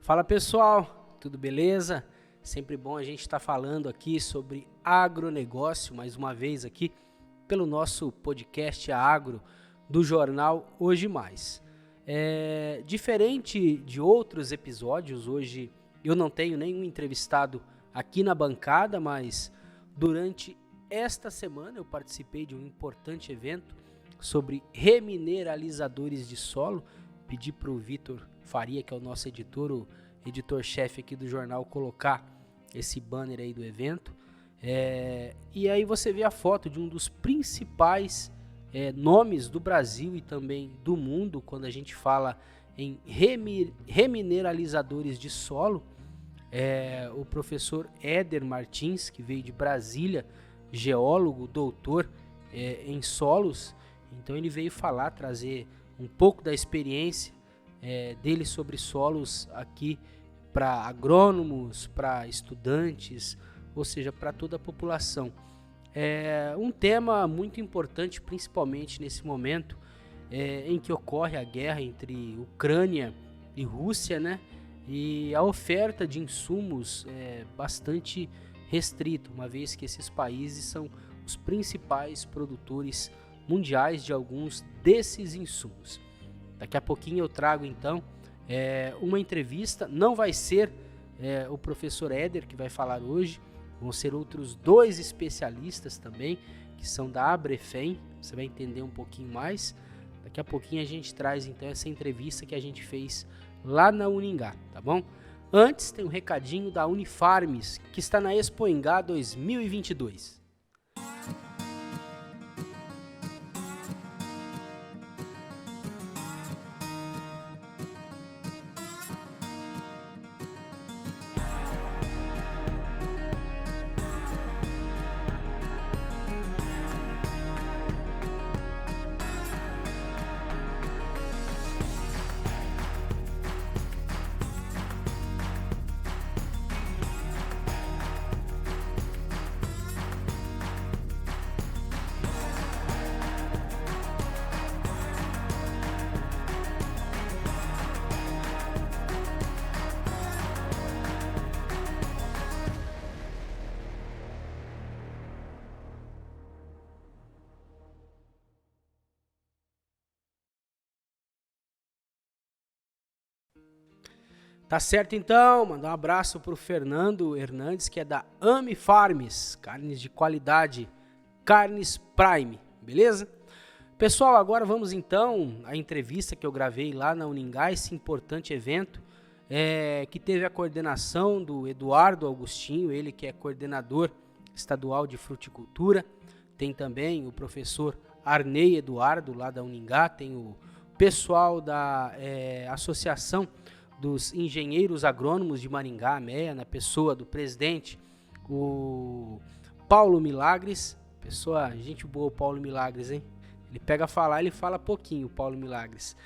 Fala pessoal, tudo beleza? Sempre bom a gente estar falando aqui sobre agronegócio, mais uma vez aqui pelo nosso podcast Agro do jornal Hoje Mais. Diferente de outros episódios, hoje eu não tenho nenhum entrevistado aqui na bancada, mas durante esta semana eu participei de um importante evento sobre remineralizadores de solo. Pedi para o Vitor Faria, que é o nosso editor, o editor-chefe aqui do jornal, colocar esse banner aí do evento. E aí você vê a foto de um dos principais nomes do Brasil e também do mundo quando a gente fala em remineralizadores de solo. O professor Éder Martins, que veio de Brasília, geólogo, doutor em solos. Então ele veio trazer um pouco da experiência dele sobre solos aqui para agrônomos, para estudantes, ou seja, para toda a população. Um tema muito importante, principalmente nesse momento em que ocorre a guerra entre Ucrânia e Rússia, né? E a oferta de insumos é bastante restrita, uma vez que esses países são os principais produtores mundiais de alguns desses insumos. Daqui a pouquinho eu trago então uma entrevista. Não vai ser o professor Éder que vai falar hoje, vão ser outros dois especialistas também, que são da Abrefem. Você vai entender um pouquinho mais. Daqui a pouquinho a gente traz então essa entrevista que a gente fez lá na Uningá, tá bom? Antes tem um recadinho da Unifarmes, que está na Expo Engá 2022. Tá certo então, mandar um abraço pro Fernando Hernandes, que é da Ami Farms, carnes de qualidade, carnes Prime, beleza? Pessoal, agora vamos então à entrevista que eu gravei lá na Uningá, esse importante evento, que teve a coordenação do Eduardo Augustinho, ele que é coordenador estadual de fruticultura. Tem também o professor Arnei Eduardo, lá da Uningá, tem o pessoal da Associação dos Engenheiros Agrônomos de Maringá, AMEA, na pessoa do presidente, o Paulo Milagres. Pessoa, gente boa, o Paulo Milagres, hein? Ele pega a falar, ele fala pouquinho, o Paulo Milagres.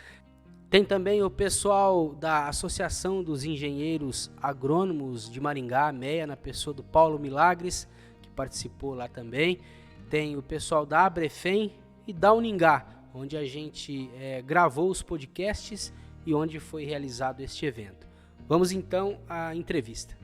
Tem também o pessoal da Associação dos Engenheiros Agrônomos de Maringá, AMEA, na pessoa do Paulo Milagres, que participou lá também. Tem o pessoal da Abrefem e da Uningá, onde a gente gravou os podcasts e onde foi realizado este evento. Vamos então à entrevista.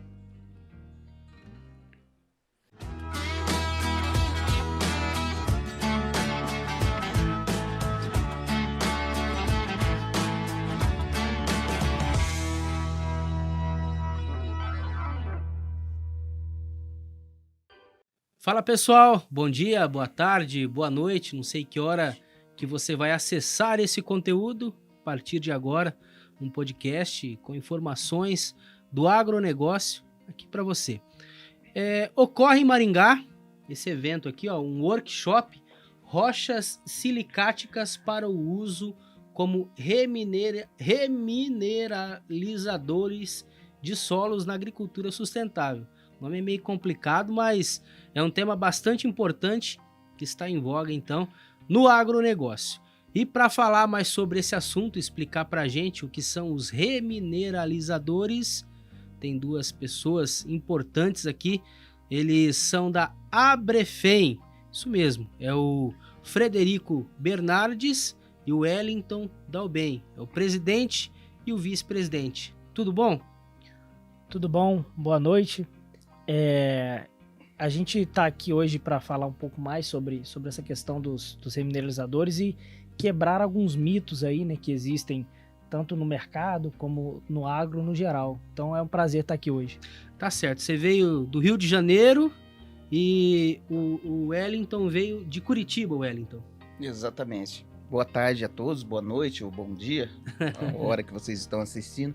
Fala pessoal, bom dia, boa tarde, boa noite, não sei que hora que você vai acessar esse conteúdo. A partir de agora, um podcast com informações do agronegócio aqui para você. Ocorre em Maringá esse evento aqui, um workshop, rochas silicáticas para o uso como remineralizadores de solos na agricultura sustentável. O nome é meio complicado, mas é um tema bastante importante que está em voga então no agronegócio. E para falar mais sobre esse assunto, explicar para a gente o que são os remineralizadores, tem duas pessoas importantes aqui. Eles são da Abrefem, isso mesmo, é o Frederico Bernardes e o Wellington Dalben, é o presidente e o vice-presidente. Tudo bom? Tudo bom? Boa noite. A gente está aqui hoje para falar um pouco mais sobre essa questão dos remineralizadores e quebrar alguns mitos aí, né, que existem tanto no mercado como no agro no geral. Então é um prazer estar aqui hoje. Tá certo, você veio do Rio de Janeiro e o Wellington veio de Curitiba, Wellington. Exatamente. Boa tarde a todos, boa noite ou bom dia, a hora que vocês estão assistindo.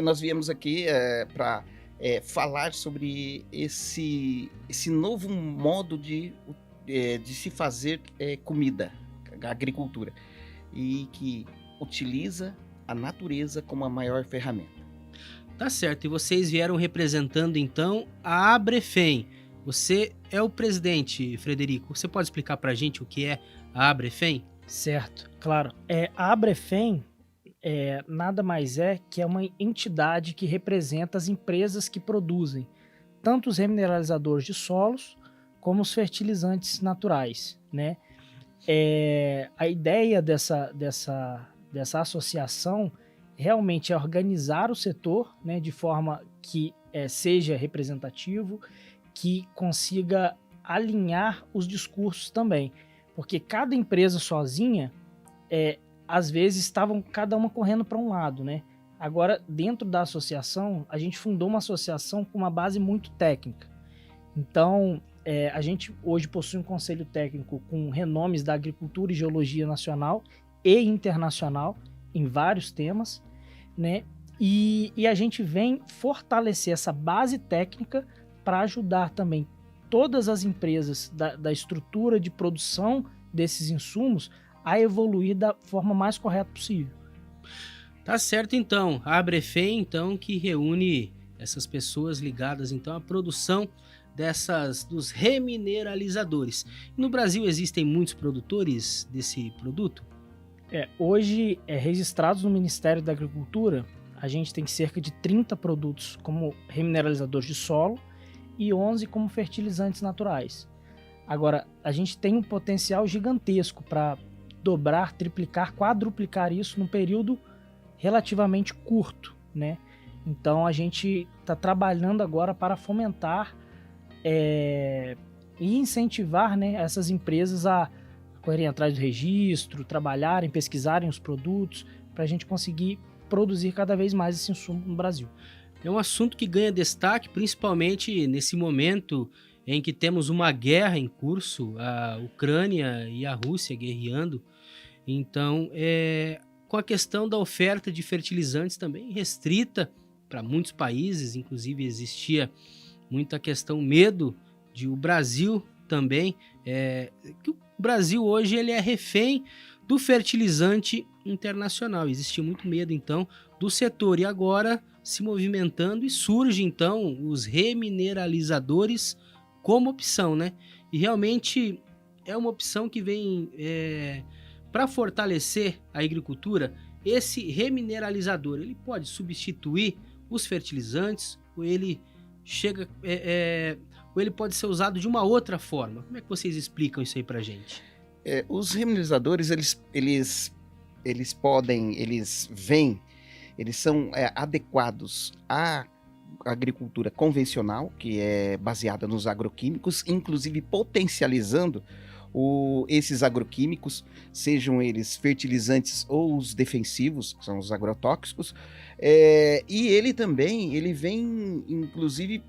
Nós viemos aqui para falar sobre esse novo modo de se fazer comida, agricultura, e que utiliza a natureza como a maior ferramenta. Tá certo, e vocês vieram representando então a Abrefem. Você é o presidente, Frederico. Você pode explicar pra gente o que é a Abrefem? Certo, claro. A Abrefem nada mais é que é uma entidade que representa as empresas que produzem tanto os remineralizadores de solos como os fertilizantes naturais, né? A ideia dessa associação realmente é organizar o setor, né, de forma que seja representativo, que consiga alinhar os discursos também, porque cada empresa sozinha, às vezes estavam cada uma correndo para um lado, né? Agora, dentro da associação, a gente fundou uma associação com uma base muito técnica. Então, a gente hoje possui um conselho técnico com renomes da agricultura e geologia nacional e internacional em vários temas, né? E a gente vem fortalecer essa base técnica para ajudar também todas as empresas da estrutura de produção desses insumos a evoluir da forma mais correta possível. Tá certo, então. A Abrefem, então, que reúne essas pessoas ligadas então à produção dos remineralizadores. No Brasil existem muitos produtores desse produto? Hoje, registrados no Ministério da Agricultura, a gente tem cerca de 30 produtos como remineralizadores de solo e 11 como fertilizantes naturais. Agora, a gente tem um potencial gigantesco para dobrar, triplicar, quadruplicar isso num período relativamente curto, né? Então, a gente está trabalhando agora para fomentar e incentivar, né, essas empresas a correrem atrás do registro, trabalharem, pesquisarem os produtos, para a gente conseguir produzir cada vez mais esse insumo no Brasil. É um assunto que ganha destaque, principalmente nesse momento em que temos uma guerra em curso, a Ucrânia e a Rússia guerreando. Então, com a questão da oferta de fertilizantes também restrita para muitos países, inclusive existia muita questão, medo de o Brasil também, que o Brasil hoje ele é refém do fertilizante internacional. Existia muito medo, então, do setor. E agora, se movimentando, e surge, então, os remineralizadores como opção, né? E realmente é uma opção que vem para fortalecer a agricultura. Esse remineralizador, ele pode substituir os fertilizantes, ou ele chega... ou ele pode ser usado de uma outra forma? Como é que vocês explicam isso aí pra gente? Os remineralizadores, eles são adequados à agricultura convencional, que é baseada nos agroquímicos, inclusive potencializando esses agroquímicos, sejam eles fertilizantes ou os defensivos, que são os agrotóxicos, e ele vem inclusive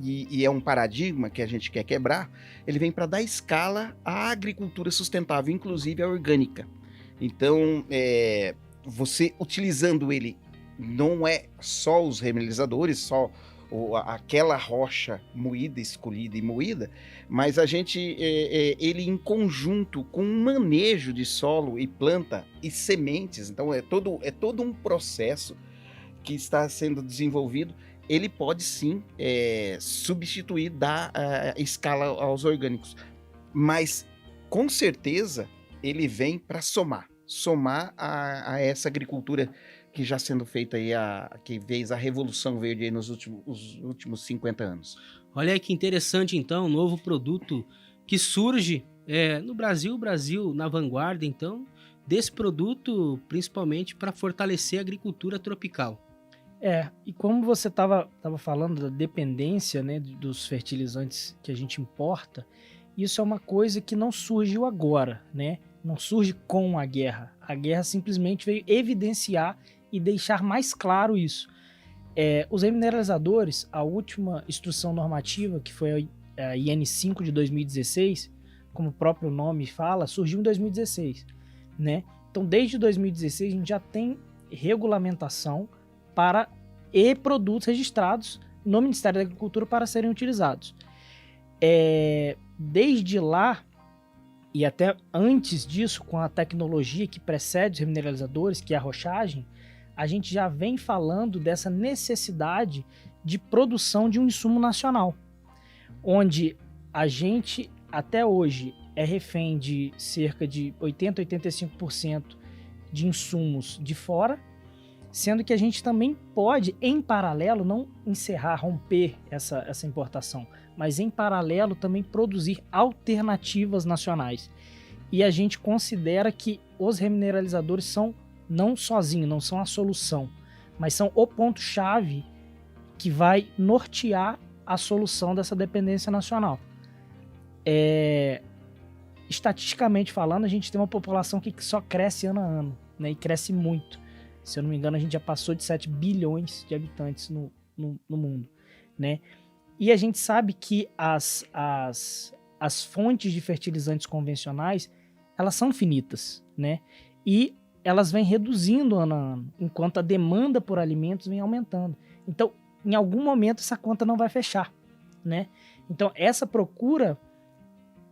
e é um paradigma que a gente quer quebrar, ele vem para dar escala à agricultura sustentável, inclusive a orgânica. Então, você utilizando ele, não é só os remineralizadores, só aquela rocha moída, escolhida e moída, mas ele em conjunto com um manejo de solo e planta e sementes, então é todo um processo que está sendo desenvolvido. Ele pode sim substituir, dar escala aos orgânicos, mas com certeza ele vem para somar a essa agricultura que já sendo feita aí, que fez a Revolução Verde aí nos últimos 50 anos. Olha aí que interessante, então, um novo produto que surge no Brasil, o Brasil na vanguarda, então, desse produto, principalmente para fortalecer a agricultura tropical. E como você estava falando da dependência, né, dos fertilizantes que a gente importa, isso é uma coisa que não surgiu agora, né? Não surge com a guerra. A guerra simplesmente veio evidenciar e deixar mais claro isso. Os remineralizadores, a última instrução normativa, que foi a IN5 de 2016, como o próprio nome fala, surgiu em 2016, né? Então, desde 2016, a gente já tem regulamentação para produtos registrados no Ministério da Agricultura para serem utilizados. Desde lá, e até antes disso, com a tecnologia que precede os remineralizadores, que é a rochagem, a gente já vem falando dessa necessidade de produção de um insumo nacional, onde a gente, até hoje, é refém de cerca de 80% a 85% de insumos de fora, sendo que a gente também pode, em paralelo, não encerrar, romper essa importação, mas em paralelo também produzir alternativas nacionais. E a gente considera que os remineralizadores são, não sozinhos, não são a solução, mas são o ponto-chave que vai nortear a solução dessa dependência nacional. Estatisticamente falando, a gente tem uma população que só cresce ano a ano, né, e cresce muito. Se eu não me engano, a gente já passou de 7 bilhões de habitantes no mundo, né? E a gente sabe que as fontes de fertilizantes convencionais, elas são finitas, né? E elas vêm reduzindo ano a ano, enquanto a demanda por alimentos vem aumentando. Então, em algum momento, essa conta não vai fechar, né? Então, essa procura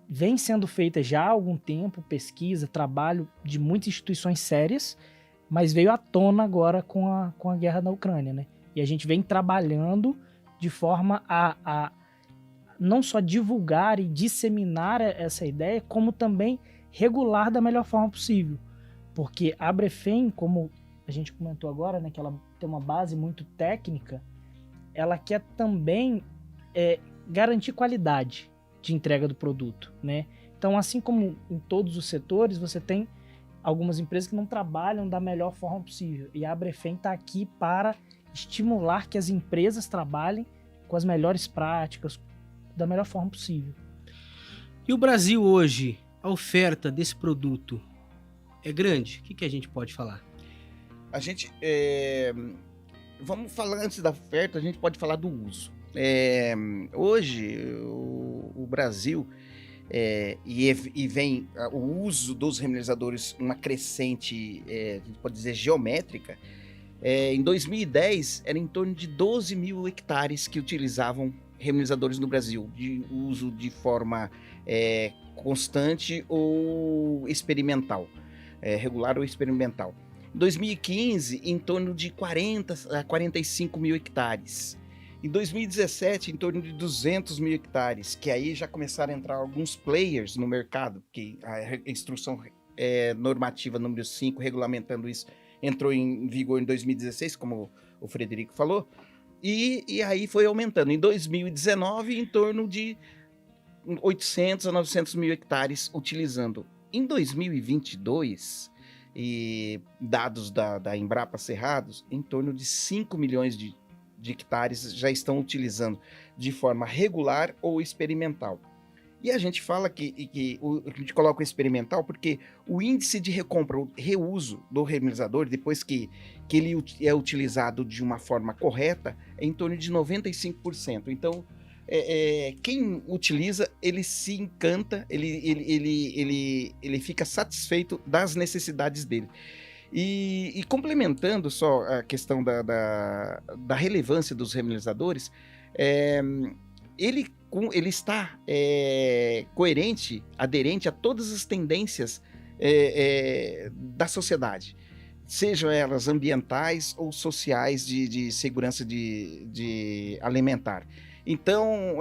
vem sendo feita já há algum tempo, pesquisa, trabalho de muitas instituições sérias, mas veio à tona agora com a guerra na Ucrânia, né? E a gente vem trabalhando de forma a não só divulgar e disseminar essa ideia, como também regular da melhor forma possível. Porque a Abrefem, como a gente comentou agora, né, que ela tem uma base muito técnica, ela quer também garantir qualidade de entrega do produto, né? Então, assim como em todos os setores, você tem algumas empresas que não trabalham da melhor forma possível. E a Abrefem está aqui para estimular que as empresas trabalhem com as melhores práticas, da melhor forma possível. E o Brasil hoje, a oferta desse produto é grande? O que a gente pode falar? A gente, vamos falar antes da oferta, a gente pode falar do uso. Hoje, o Brasil... e vem o uso dos remineralizadores uma crescente, a gente pode dizer, geométrica. Em 2010, era em torno de 12 mil hectares que utilizavam remineralizadores no Brasil, de uso de forma constante ou experimental, regular ou experimental. Em 2015, em torno de 40 a 45 mil hectares. Em 2017, em torno de 200 mil hectares, que aí já começaram a entrar alguns players no mercado, que a instrução normativa número 5, regulamentando isso, entrou em vigor em 2016, como o Frederico falou, e aí foi aumentando. Em 2019, em torno de 800 a 900 mil hectares utilizando. Em 2022, e dados da Embrapa Cerrados, em torno de 5 milhões de hectares já estão utilizando de forma regular ou experimental. E a gente fala que a gente coloca o experimental porque o índice de recompra, o reuso do remineralizador, depois que ele é utilizado de uma forma correta, é em torno de 95%. Então, quem utiliza, ele se encanta, ele fica satisfeito das necessidades dele. E complementando só a questão da relevância dos remineralizadores, ele está coerente, aderente a todas as tendências da sociedade, sejam elas ambientais ou sociais de segurança de alimentar. Então,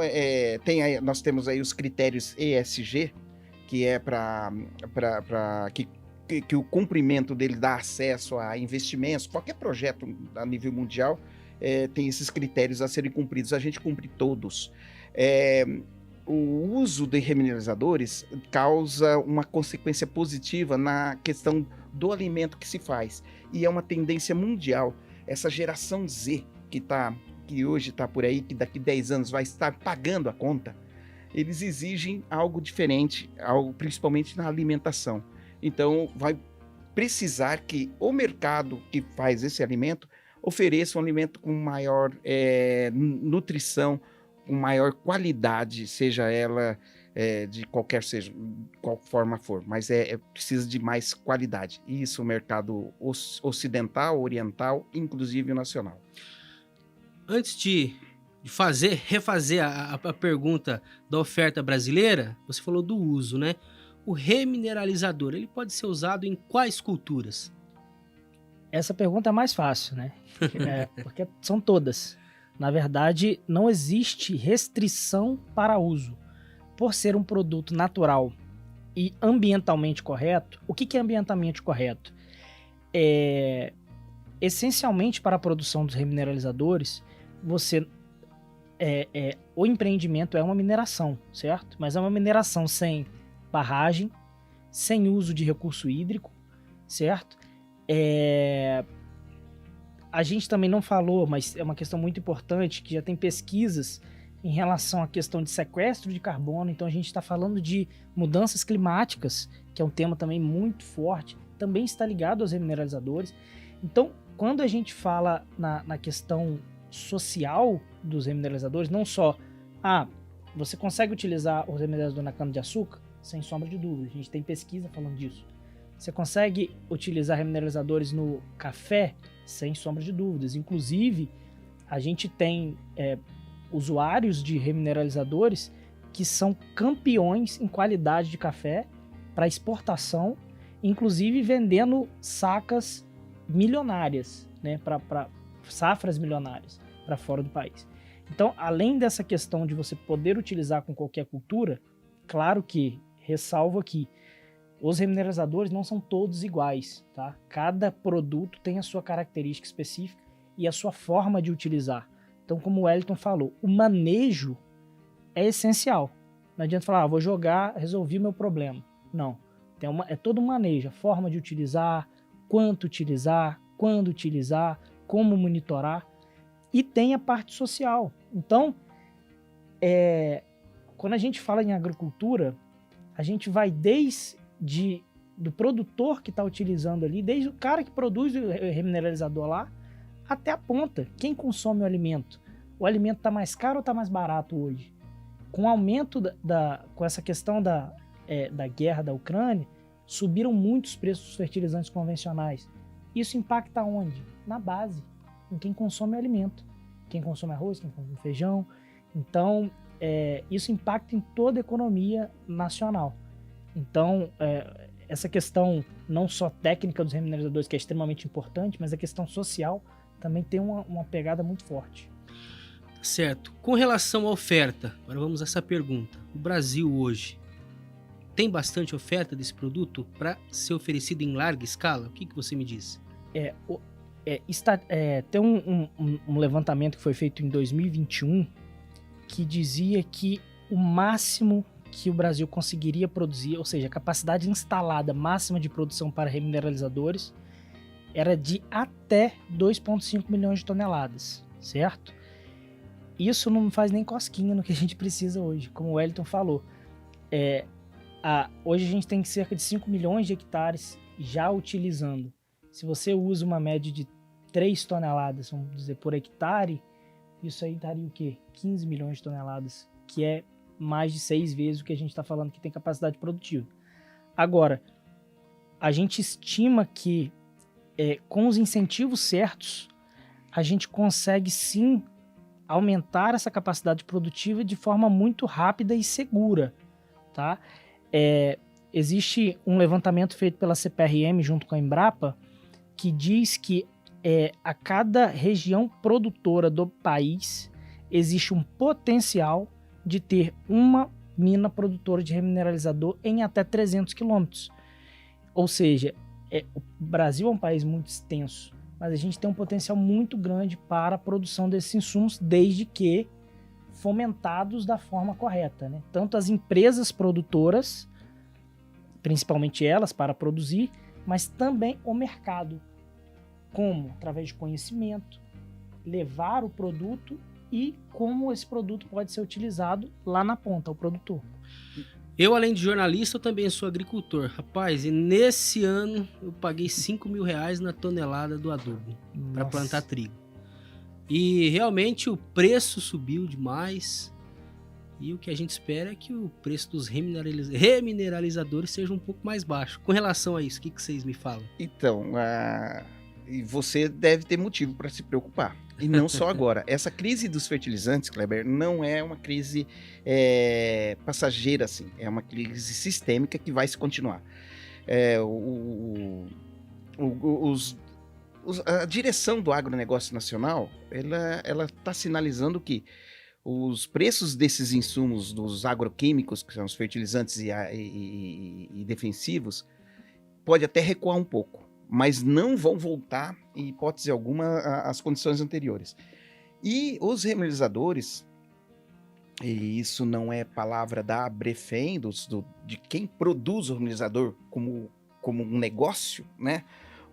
nós temos aí os critérios ESG, que é para que o cumprimento dele dá acesso a investimentos. Qualquer projeto a nível mundial tem esses critérios a serem cumpridos. A gente cumpre todos. O uso de remineralizadores causa uma consequência positiva na questão do alimento que se faz. E é uma tendência mundial essa geração Z que hoje está por aí, que daqui 10 anos vai estar pagando a conta, eles exigem algo diferente, principalmente na alimentação. Então, vai precisar que o mercado que faz esse alimento ofereça um alimento com maior nutrição, com maior qualidade, seja ela seja qual forma for, mas precisa de mais qualidade. E isso o mercado ocidental, oriental, inclusive o nacional. Antes de refazer a pergunta da oferta brasileira, você falou do uso, né? O remineralizador, ele pode ser usado em quais culturas? Essa pergunta é mais fácil, né? Porque são todas. Na verdade, não existe restrição para uso. Por ser um produto natural e ambientalmente correto, o que é ambientalmente correto? Essencialmente, para a produção dos remineralizadores, o empreendimento é uma mineração, certo? Mas é uma mineração sem barragem, sem uso de recurso hídrico, certo? A gente também não falou, mas é uma questão muito importante, que já tem pesquisas em relação à questão de sequestro de carbono. Então a gente está falando de mudanças climáticas, que é um tema também muito forte, também está ligado aos remineralizadores. Então, quando a gente fala na questão social dos remineralizadores, não só, você consegue utilizar o remineralizador na cana-de-açúcar? Sem sombra de dúvida, a gente tem pesquisa falando disso. Você consegue utilizar remineralizadores no café? Sem sombra de dúvidas. Inclusive, a gente tem usuários de remineralizadores que são campeões em qualidade de café para exportação, inclusive vendendo sacas milionárias, né, para safras milionárias para fora do país. Então, além dessa questão de você poder utilizar com qualquer cultura, claro que, ressalvo aqui, os remineralizadores não são todos iguais, tá? Cada produto tem a sua característica específica e a sua forma de utilizar. Então, como o Wellington falou, o manejo é essencial. Não adianta falar, vou jogar, resolvi meu problema. Não. É todo um manejo, a forma de utilizar, quanto utilizar, quando utilizar, como monitorar. E tem a parte social. Então, quando a gente fala em agricultura, a gente vai do produtor que está utilizando ali, desde o cara que produz o remineralizador lá, até a ponta. Quem consome o alimento? O alimento está mais caro ou está mais barato hoje? Com o aumento com essa questão da guerra da Ucrânia, subiram muito os preços dos fertilizantes convencionais. Isso impacta onde? Na base, em quem consome o alimento. Quem consome arroz, quem consome feijão. Então, isso impacta em toda a economia nacional. Então, essa questão não só técnica dos remineralizadores, que é extremamente importante, mas a questão social também tem uma pegada muito forte. Certo. Com relação à oferta, agora vamos a essa pergunta. O Brasil hoje tem bastante oferta desse produto para ser oferecido em larga escala? O que você me diz? Tem um levantamento que foi feito em 2021 que dizia que o máximo que o Brasil conseguiria produzir, ou seja, a capacidade instalada máxima de produção para remineralizadores era de até 2,5 milhões de toneladas, certo? Isso não faz nem cosquinha no que a gente precisa hoje, como o Wellington falou. Hoje a gente tem cerca de 5 milhões de hectares já utilizando. Se você usa uma média de 3 toneladas, vamos dizer, por hectare, isso aí daria o quê? 15 milhões de toneladas, que é mais de 6 vezes o que a gente está falando que tem capacidade produtiva. Agora, a gente estima que com os incentivos certos, a gente consegue sim aumentar essa capacidade produtiva de forma muito rápida e segura, tá? Existe um levantamento feito pela CPRM junto com a Embrapa que diz que a cada região produtora do país existe um potencial de ter uma mina produtora de remineralizador em até 300 quilômetros. Ou seja, o Brasil é um país muito extenso, mas a gente tem um potencial muito grande para a produção desses insumos, desde que fomentados da forma correta, né? Tanto as empresas produtoras, principalmente elas, para produzir, mas também o mercado Como? Através de conhecimento, levar o produto e como esse produto pode ser utilizado lá na ponta, o produtor. Eu, além de jornalista, eu também sou agricultor. Rapaz, e nesse ano eu paguei R$5.000 na tonelada do adubo para Nossa. plantar trigo. E realmente o preço subiu demais. E o que a gente espera é que o preço dos remineralizadores seja um pouco mais baixo. Com relação a isso, o que vocês me falam? Então, e você deve ter motivo para se preocupar. E não só agora. Essa crise dos fertilizantes, Kleber, não é uma crise passageira, assim. É uma crise sistêmica que vai se continuar. A direção do agronegócio nacional, ela está sinalizando que os preços desses insumos, dos agroquímicos, que são os fertilizantes e defensivos, pode até recuar um pouco, mas não vão voltar, em hipótese alguma, às condições anteriores. E os remineralizadores, e isso não é palavra da Abrefem, de quem produz o remineralizador como um negócio, né?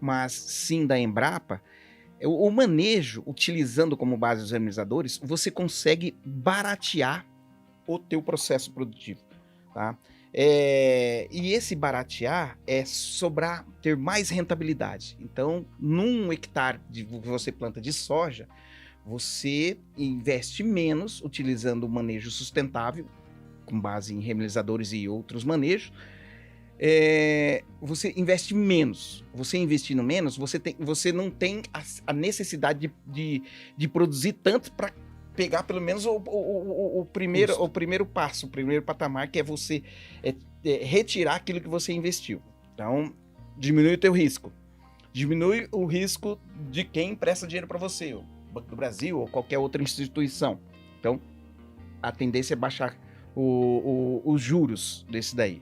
Mas sim da Embrapa, o manejo, utilizando como base os remineralizadores, você consegue baratear o teu processo produtivo, tá? E esse baratear é ter mais rentabilidade. Então, num hectare que você planta de soja, você investe menos utilizando o manejo sustentável, com base em remineralizadores e outros manejos. Você investe menos. Você investindo menos, você não tem a necessidade de produzir tanto para pegar pelo menos o primeiro passo, o primeiro patamar, que é você retirar aquilo que você investiu. Então, diminui o teu risco. Diminui o risco de quem empresta dinheiro para você, o Banco do Brasil ou qualquer outra instituição. Então, a tendência é baixar os juros desse daí.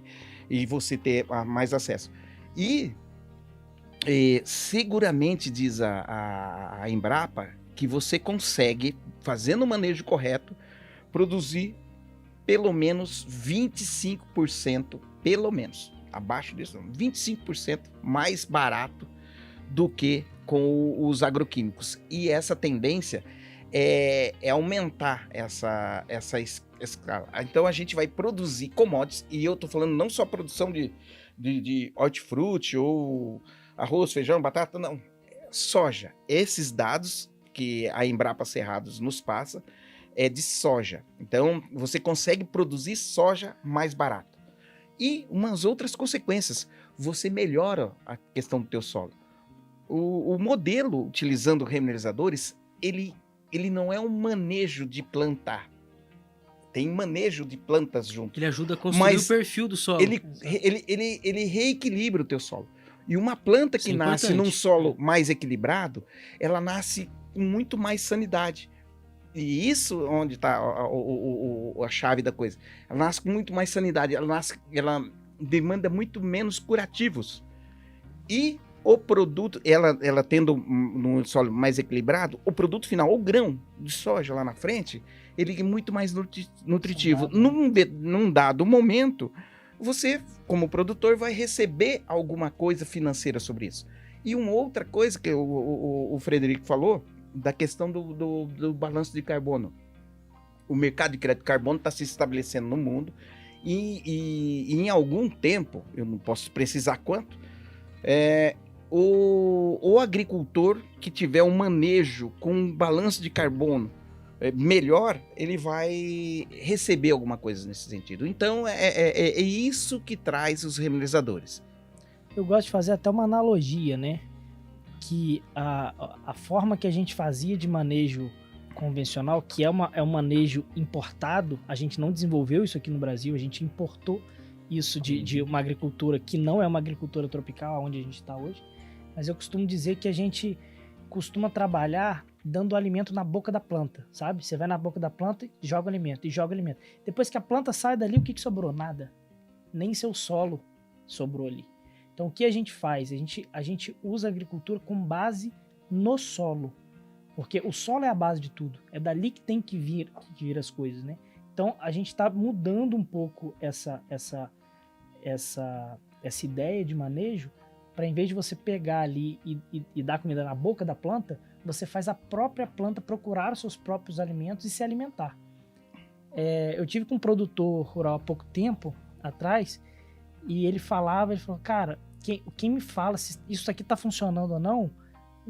E você ter mais acesso. E seguramente, diz a Embrapa, que você consegue, fazendo o manejo correto, produzir pelo menos 25%, pelo menos, abaixo disso, 25% mais barato do que com os agroquímicos. E essa tendência é aumentar essa escala. Então a gente vai produzir commodities, e eu tô falando não só produção de hortifruti ou arroz, feijão, batata, não. Soja. Esses dados que a Embrapa Cerrados nos passa é de soja. Então você consegue produzir soja mais barato. E umas outras consequências. Você melhora a questão do teu solo. O modelo utilizando remineralizadores, ele não é um manejo de plantar. Tem manejo de plantas junto. Ele ajuda a construir o perfil do solo. Ele reequilibra o teu solo. E uma planta que nasce num solo mais equilibrado, ela nasce com muito mais sanidade. E isso onde está a chave da coisa. Ela nasce com muito mais sanidade. Ela demanda muito menos curativos. E o produto, ela tendo num solo mais equilibrado, o produto final, o grão de soja lá na frente, ele é muito mais nutritivo. Num dado momento, você, como produtor, vai receber alguma coisa financeira sobre isso. E uma outra coisa que o Frederico falou, da questão do balanço de carbono. O mercado de crédito de carbono está se estabelecendo no mundo e em algum tempo, eu não posso precisar quanto, o agricultor que tiver um manejo com um balanço de carbono melhor, ele vai receber alguma coisa nesse sentido. Então, é isso que traz os remineralizadores. Eu gosto de fazer até uma analogia, né? Que a forma que a gente fazia de manejo convencional, que é um manejo importado, a gente não desenvolveu isso aqui no Brasil, a gente importou isso de uma agricultura que não é uma agricultura tropical, onde a gente está hoje. Mas eu costumo dizer que a gente costuma trabalhar dando alimento na boca da planta, sabe? Você vai na boca da planta e joga alimento, e joga alimento. Depois que a planta sai dali, o que sobrou? Nada. Nem seu solo sobrou ali. Então, o que a gente faz? A gente usa a agricultura com base no solo. Porque o solo é a base de tudo. É dali que tem que vir as coisas, né? Então, a gente está mudando um pouco essa ideia de manejo para em vez de você pegar ali e dar comida na boca da planta, você faz a própria planta procurar os seus próprios alimentos e se alimentar. Eu tive com um produtor rural há pouco tempo atrás, e ele falou, cara, quem me fala se isso aqui tá funcionando ou não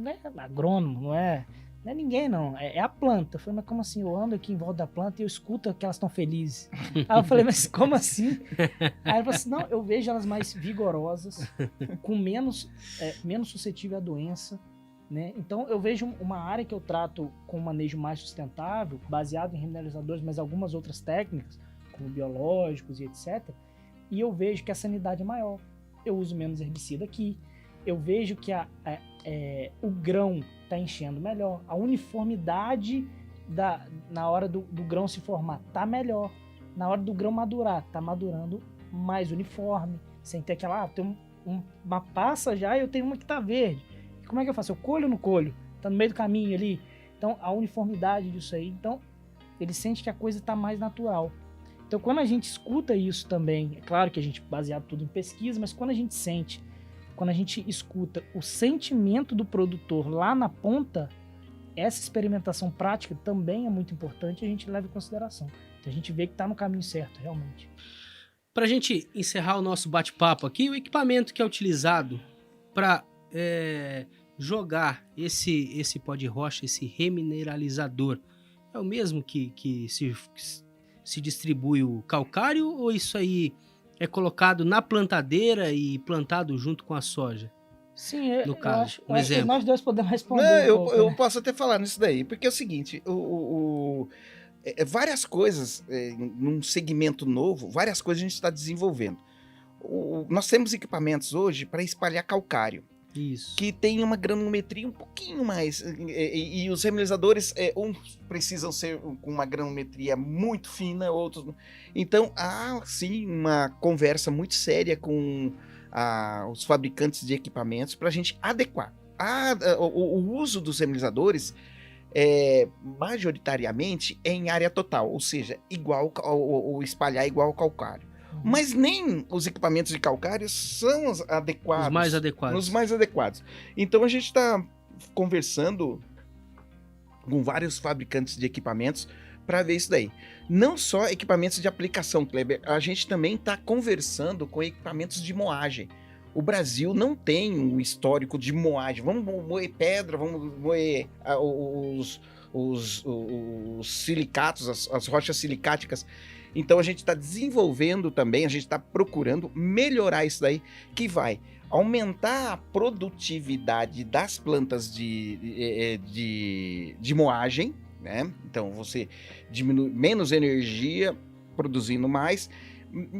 é agrônomo, não é ninguém, não. É a planta. Eu falei, mas como assim? Eu ando aqui em volta da planta e eu escuto que elas estão felizes. Aí eu falei, mas como assim? Aí ele falou assim, não, eu vejo elas mais vigorosas, com menos suscetível à doença, né? Então eu vejo uma área que eu trato com um manejo mais sustentável, baseado em remineralizadores, mas algumas outras técnicas, como biológicos e etc. E eu vejo que a sanidade é maior. Eu uso menos herbicida aqui. Eu vejo que o grão está enchendo melhor. A uniformidade na hora do grão se formar está melhor. Na hora do grão madurar, está madurando mais uniforme. Sem ter aquela, tem uma passa já e eu tenho uma que está verde. Como é que eu faço? Eu colho ou não colho? Está no meio do caminho ali. Então, a uniformidade disso aí. Então, ele sente que a coisa está mais natural. Então, quando a gente escuta isso também, é claro que a gente baseado tudo em pesquisa, mas quando a gente escuta o sentimento do produtor lá na ponta, essa experimentação prática também é muito importante e a gente leva em consideração. Então, a gente vê que está no caminho certo, realmente. Para a gente encerrar o nosso bate-papo aqui, o equipamento que é utilizado para jogar esse pó de rocha, esse remineralizador, é o mesmo que se distribui o calcário, ou isso aí é colocado na plantadeira e plantado junto com a soja? Sim, no caso, acho que nós dois podemos responder. Eu posso até falar nisso daí, porque é o seguinte, várias coisas, num segmento novo, várias coisas a gente está desenvolvendo. Nós temos equipamentos hoje para espalhar calcário. Isso. Que tem uma granulometria um pouquinho mais. E os remineralizadores, uns precisam ser com uma granulometria muito fina, outros. Então, há sim uma conversa muito séria com os fabricantes de equipamentos para a gente adequar. O uso dos remineralizadores majoritariamente é em área total, ou seja, igual ou espalhar igual ao calcário. Mas nem os equipamentos de calcário são adequados. Os mais adequados. Então a gente está conversando com vários fabricantes de equipamentos para ver isso daí. Não só equipamentos de aplicação, Kleber, a gente também está conversando com equipamentos de moagem. O Brasil não tem um histórico de moagem. Vamos moer pedra, vamos moer os silicatos, as rochas silicáticas. Então a gente está desenvolvendo também, a gente está procurando melhorar isso daí, que vai aumentar a produtividade das plantas de moagem, né? Então você diminui menos energia, produzindo mais,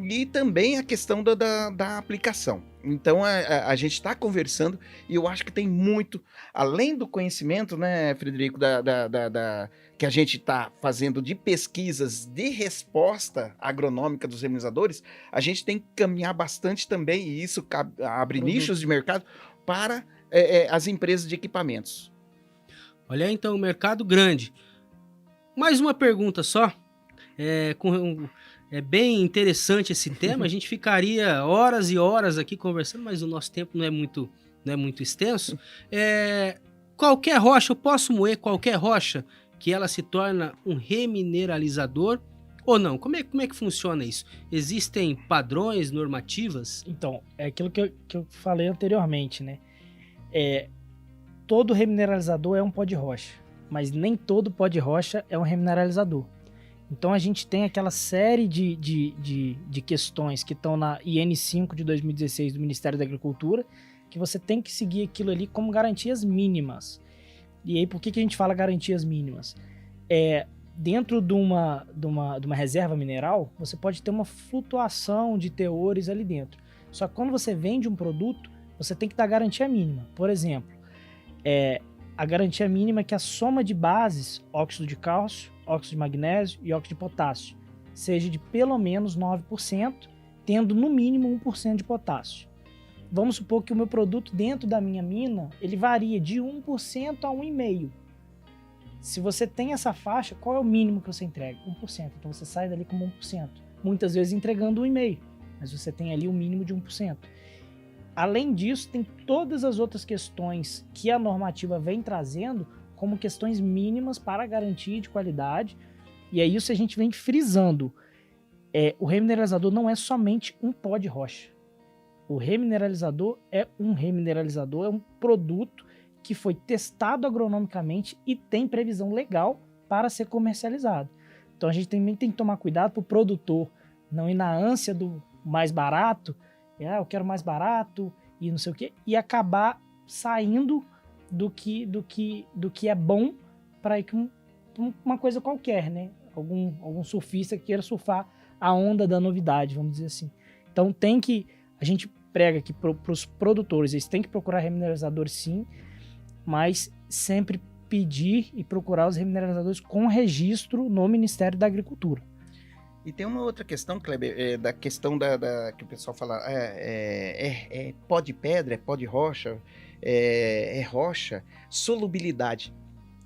e também a questão da aplicação. Então a gente está conversando e eu acho que tem muito, além do conhecimento, né, Frederico, que a gente está fazendo de pesquisas de resposta agronômica dos remineralizadores, a gente tem que caminhar bastante também, e isso abre nichos de mercado para as empresas de equipamentos. Olha, então, mercado grande. Mais uma pergunta só. É bem interessante esse tema, a gente ficaria horas e horas aqui conversando, mas o nosso tempo não é muito extenso. Qualquer rocha, eu posso moer qualquer rocha que ela se torna um remineralizador ou não? Como é que funciona isso? Existem padrões, normativas? Então, é aquilo que eu falei anteriormente, né? Todo remineralizador é um pó de rocha, mas nem todo pó de rocha é um remineralizador. Então a gente tem aquela série de questões que estão na IN5 de 2016 do Ministério da Agricultura, que você tem que seguir aquilo ali como garantias mínimas. E aí, por que a gente fala garantias mínimas? Dentro de uma reserva mineral, você pode ter uma flutuação de teores ali dentro. Só que quando você vende um produto, você tem que dar garantia mínima. Por exemplo, a garantia mínima é que a soma de bases, óxido de cálcio, óxido de magnésio e óxido de potássio, seja de pelo menos 9%, tendo no mínimo 1% de potássio. Vamos supor que o meu produto dentro da minha mina, ele varia de 1% a 1,5%. Se você tem essa faixa, qual é o mínimo que você entrega? 1%. Então você sai dali com 1%. Muitas vezes entregando 1,5%, mas você tem ali o mínimo de 1%. além disso, tem todas as outras questões que a normativa vem trazendo como questões mínimas para garantia de qualidade, e é isso que a gente vem frisando. O remineralizador não é somente um pó de rocha. O remineralizador é um produto que foi testado agronomicamente e tem previsão legal para ser comercializado. Então a gente também tem que tomar cuidado para o produtor não ir na ânsia do mais barato, eu quero mais barato e não sei o quê, e acabar saindo do que é bom para ir com uma coisa qualquer, né? Algum surfista que queira surfar a onda da novidade, vamos dizer assim. Então a gente prega que para os produtores eles têm que procurar remineralizadores sim, mas sempre pedir e procurar os remineralizadores com registro no Ministério da Agricultura. E tem uma outra questão, Kleber, da questão que o pessoal fala, pó de pedra, é pó de rocha, é rocha, solubilidade.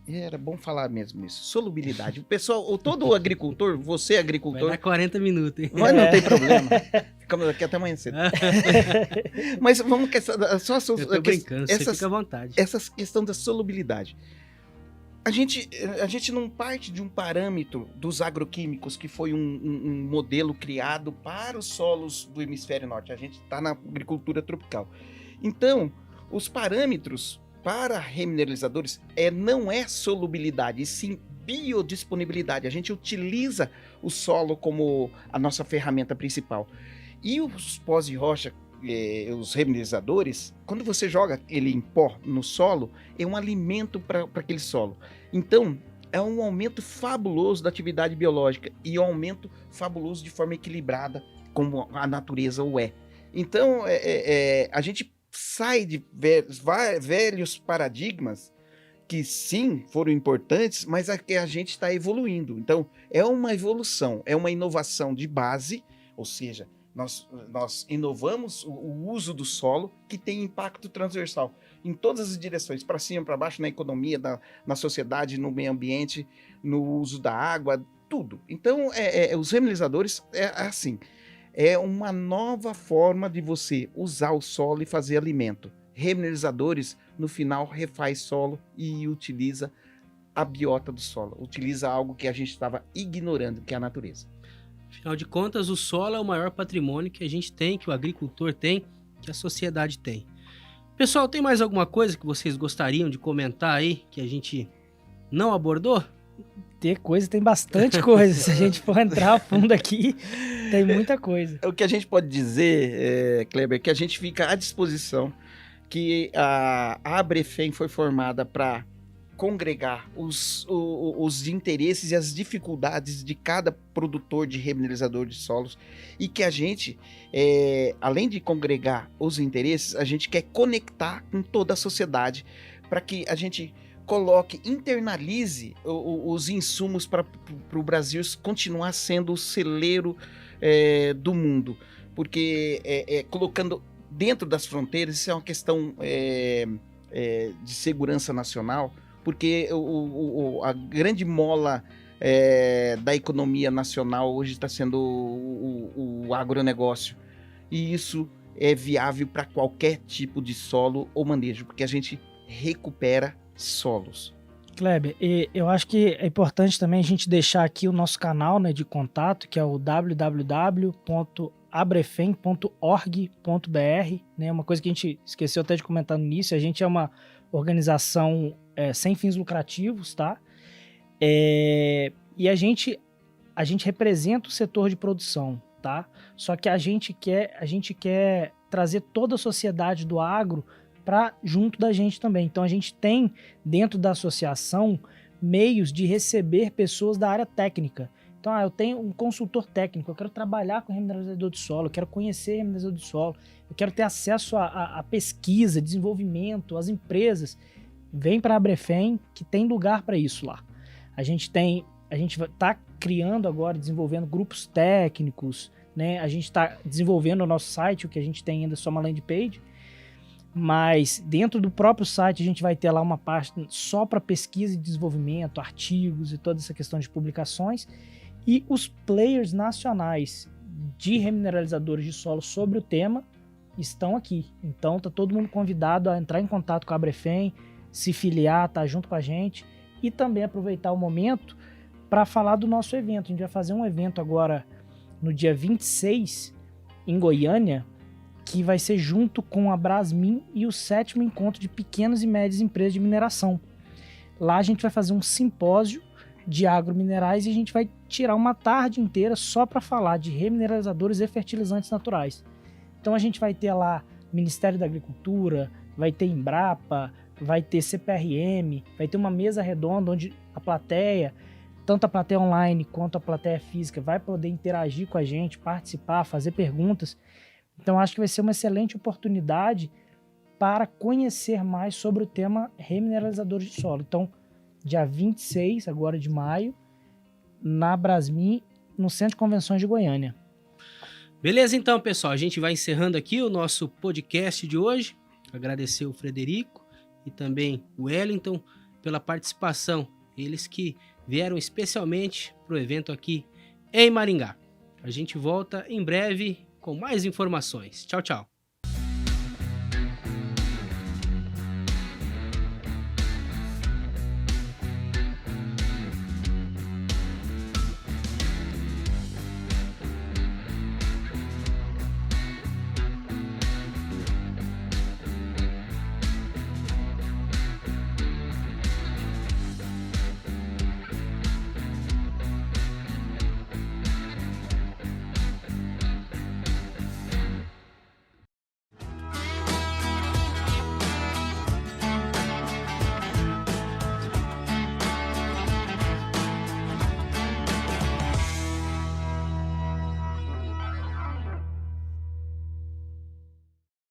Era bom falar mesmo isso, solubilidade. O pessoal, todo agricultor, você agricultor... Vai dar 40 minutos, hein? Mas não tem problema, ficamos aqui até amanhã cedo. Mas vamos... Eu tô brincando, você fica à vontade. Essa questão da solubilidade. A gente não parte de um parâmetro dos agroquímicos, que foi um modelo criado para os solos do hemisfério norte. A gente está na agricultura tropical. Então, os parâmetros para remineralizadores não é solubilidade, e sim biodisponibilidade. A gente utiliza o solo como a nossa ferramenta principal. E os pós de rocha, os remineralizadores, quando você joga ele em pó no solo, é um alimento para aquele solo. Então, é um aumento fabuloso da atividade biológica e um aumento fabuloso de forma equilibrada, como a natureza o é. Então, a gente sai de velhos paradigmas que sim, foram importantes, mas a gente está evoluindo. Então, é uma evolução, é uma inovação de base, ou seja, nós inovamos o uso do solo, que tem impacto transversal em todas as direções, para cima, para baixo, na economia, na sociedade, no meio ambiente, no uso da água, tudo. Então, os remineralizadores é assim, é uma nova forma de você usar o solo e fazer alimento. Remineralizadores, no final, refaz solo e utiliza a biota do solo, utiliza algo que a gente estava ignorando, que é a natureza. Afinal de contas, o solo é o maior patrimônio que a gente tem, que o agricultor tem, que a sociedade tem. Pessoal, tem mais alguma coisa que vocês gostariam de comentar aí, que a gente não abordou? Tem bastante coisa. Se a gente for entrar a fundo aqui, tem muita coisa. O que a gente pode dizer, Kleber, é que a gente fica à disposição, que a Abrefem foi formada para congregar os interesses e as dificuldades de cada produtor de remineralizador de solos, e que a gente, além de congregar os interesses, a gente quer conectar com toda a sociedade para que a gente internalize os insumos para o Brasil continuar sendo o celeiro do mundo, porque colocando dentro das fronteiras, isso é uma questão de segurança nacional, porque a grande mola da economia nacional hoje está sendo o agronegócio, e isso é viável para qualquer tipo de solo ou manejo, porque a gente recupera solos. Kleber, eu acho que é importante também a gente deixar aqui o nosso canal, né, de contato, que é o www.abrefem.org.br, né, uma coisa que a gente esqueceu até de comentar no início, a gente é uma organização sem fins lucrativos, tá? E a gente representa o setor de produção, tá? Só que a gente quer trazer toda a sociedade do agro para junto da gente também. Então a gente tem dentro da associação meios de receber pessoas da área técnica. Então, eu tenho um consultor técnico, eu quero trabalhar com remineralizador de solo, eu quero conhecer remineralizador de solo, eu quero ter acesso a pesquisa, desenvolvimento, as empresas. Vem para a Abrefem, que tem lugar para isso lá. A gente está criando agora, desenvolvendo grupos técnicos, né? A gente está desenvolvendo o nosso site, o que a gente tem ainda é só uma landing page, mas dentro do próprio site a gente vai ter lá uma parte só para pesquisa e desenvolvimento, artigos e toda essa questão de publicações, e os players nacionais de remineralizadores de solo sobre o tema estão aqui. Então tá todo mundo convidado a entrar em contato com a Abrefem, se filiar, tá junto com a gente e também aproveitar o momento para falar do nosso evento. A gente vai fazer um evento agora no dia 26 em Goiânia, que vai ser junto com a Brasmin e o 7º encontro de pequenas e médias empresas de mineração. Lá a gente vai fazer um simpósio de agrominerais e a gente vai tirar uma tarde inteira só para falar de remineralizadores e fertilizantes naturais. Então a gente vai ter lá Ministério da Agricultura, vai ter Embrapa, vai ter CPRM, vai ter uma mesa redonda onde a plateia, tanto a plateia online quanto a plateia física, vai poder interagir com a gente, participar, fazer perguntas. Então acho que vai ser uma excelente oportunidade para conhecer mais sobre o tema remineralizadores de solo. Então, dia 26, agora de maio, na Brasmin, no Centro de Convenções de Goiânia. Beleza, então, pessoal, a gente vai encerrando aqui o nosso podcast de hoje. Agradecer o Frederico e também o Wellington pela participação. Eles que vieram especialmente para o evento aqui em Maringá. A gente volta em breve com mais informações. Tchau, tchau.